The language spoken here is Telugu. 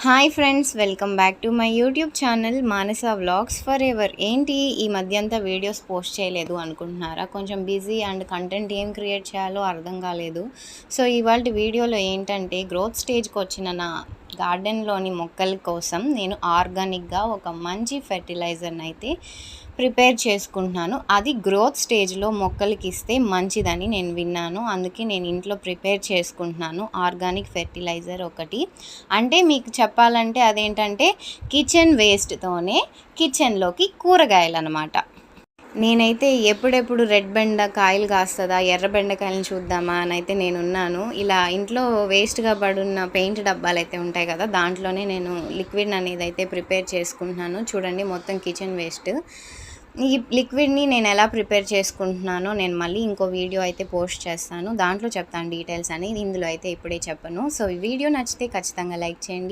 Hi friends, welcome back to my YouTube channel Manasa vlogs for ever. ఏంటి ఈ మధ్య అంతా వీడియోస్ పోస్ట్ చేయలేదు అనుకుంటున్నారా? కొంచెం బిజీ అండ్ కంటెంట్ ఏం క్రియేట్ చేయాలో అర్థం కాలేదు. సో ఇవాళ వీడియోలో ఏంటంటే గ్రోత్ స్టేజ్కి వచ్చిన నా గార్డెన్లోని మొక్కల కోసం నేను ఆర్గానిక్గా ఒక మంచి ఫెర్టిలైజర్ని అయితే ప్రిపేర్ చేసుకుంటున్నాను. అది గ్రోత్ స్టేజ్లో మొక్కలకి ఇస్తే మంచిదని నేను విన్నాను. అందుకే నేను ఇంట్లో ప్రిపేర్ చేసుకుంటున్నాను ఆర్గానిక్ ఫెర్టిలైజర్ ఒకటి. అంటే మీకు చెప్పాలంటే అదేంటంటే కిచెన్ వేస్ట్తోనే కిచెన్లోకి కూరగాయలు అనమాట. నేనైతే ఎప్పుడెప్పుడు రెడ్ బెండకాయలు కాస్తుందా, ఎర్ర బెండకాయలను చూద్దామా అని అయితే నేనున్నాను. ఇలా ఇంట్లో వేస్ట్గా పడున్న పెయింట్ డబ్బాలు అయితే ఉంటాయి కదా, దాంట్లోనే నేను లిక్విడ్ అనేది అయితే ప్రిపేర్ చేసుకుంటున్నాను. చూడండి, మొత్తం కిచెన్ వేస్ట్. ఈ లిక్విడ్ని నేను ఎలా ప్రిపేర్ చేసుకుంటున్నానో నేను మళ్ళీ ఇంకో వీడియో అయితే పోస్ట్ చేస్తాను. దాంట్లో చెప్తాను డీటెయిల్స్ అనేది, ఇందులో అయితే ఇప్పుడే చెప్పను. సో ఈ వీడియో నచ్చితే ఖచ్చితంగా లైక్ చేయండి.